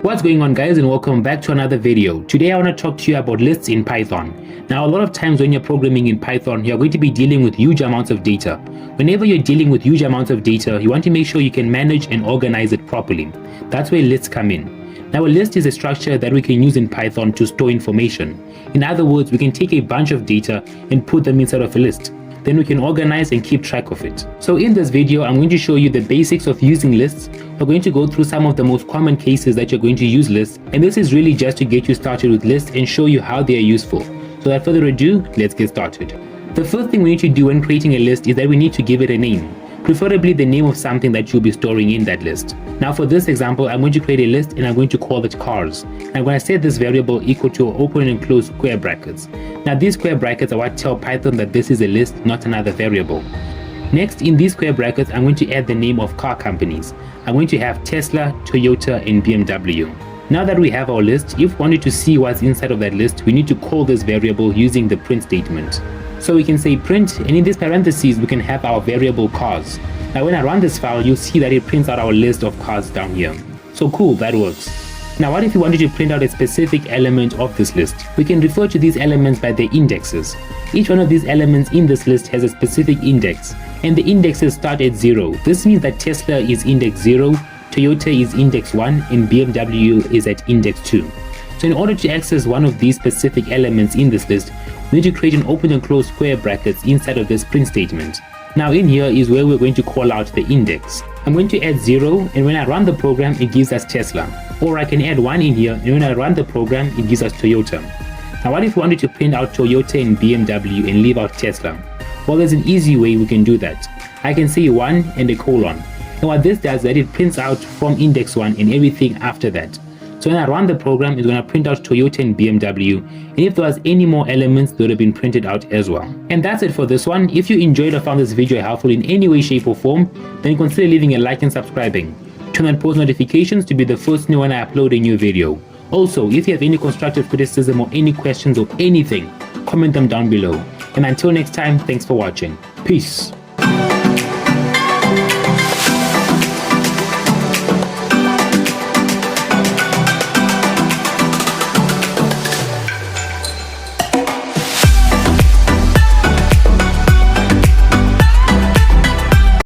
What's going on, guys, and welcome back to another video. Today I want to talk to you about lists in Python. Now, a lot of times when you're programming in Python, you're going to be dealing with huge amounts of data. Whenever you're dealing with huge amounts of data, you want to make sure you can manage and organize it properly. That's where lists come in. Now, a list is a structure that we can use in Python to store information. In other words, we can take a bunch of data and put them inside of a list. Then we can organize and keep track of it. So in this video, I'm going to show you the basics of using lists. We're going to go through some of the most common cases that you're going to use lists, and this is really just to get you started with lists and show you how they are useful. So without further ado, let's get started. The first thing we need to do when creating a list is that we need to give it a name, preferably the name of something that you'll be storing in that list. Now for this example, I'm going to create a list and I'm going to call it cars. I'm going to set this variable equal to open and close square brackets. Now these square brackets are what tell Python that this is a list, not another variable. Next, in these square brackets, I'm going to add the name of car companies. I'm going to have Tesla, Toyota, and BMW. Now that we have our list, if we wanted to see what's inside of that list, we need to call this variable using the print statement. So we can say print, and in these parentheses, we can have our variable cars. Now when I run this file, you'll see that it prints out our list of cars down here. So cool, that works. Now what if we wanted to print out a specific element of this list? We can refer to these elements by their indexes. Each one of these elements in this list has a specific index, and the indexes start at 0. This means that Tesla is index 0, Toyota is index 1, and BMW is at index 2. So in order to access one of these specific elements in this list, we need to create an open and close square brackets inside of this print statement. Now in here is where we're going to call out the index. I'm going to add 0, and when I run the program, it gives us Tesla. Or I can add 1 in here, and when I run the program, it gives us Toyota. Now what if we wanted to print out Toyota and BMW and leave out Tesla? Well, there's an easy way we can do that. I can say 1 and a colon. And what this does is that it prints out from index 1 and everything after that. So when I run the program, it's going to print out Toyota and BMW, and if there was any more elements, they would have been printed out as well. And that's it for this one. If you enjoyed or found this video helpful in any way, shape or form, then consider leaving a like and subscribing. Turn on post notifications to be the first to know when I upload a new video. Also, if you have any constructive criticism or any questions or anything, comment them down below. And until next time, thanks for watching. Peace.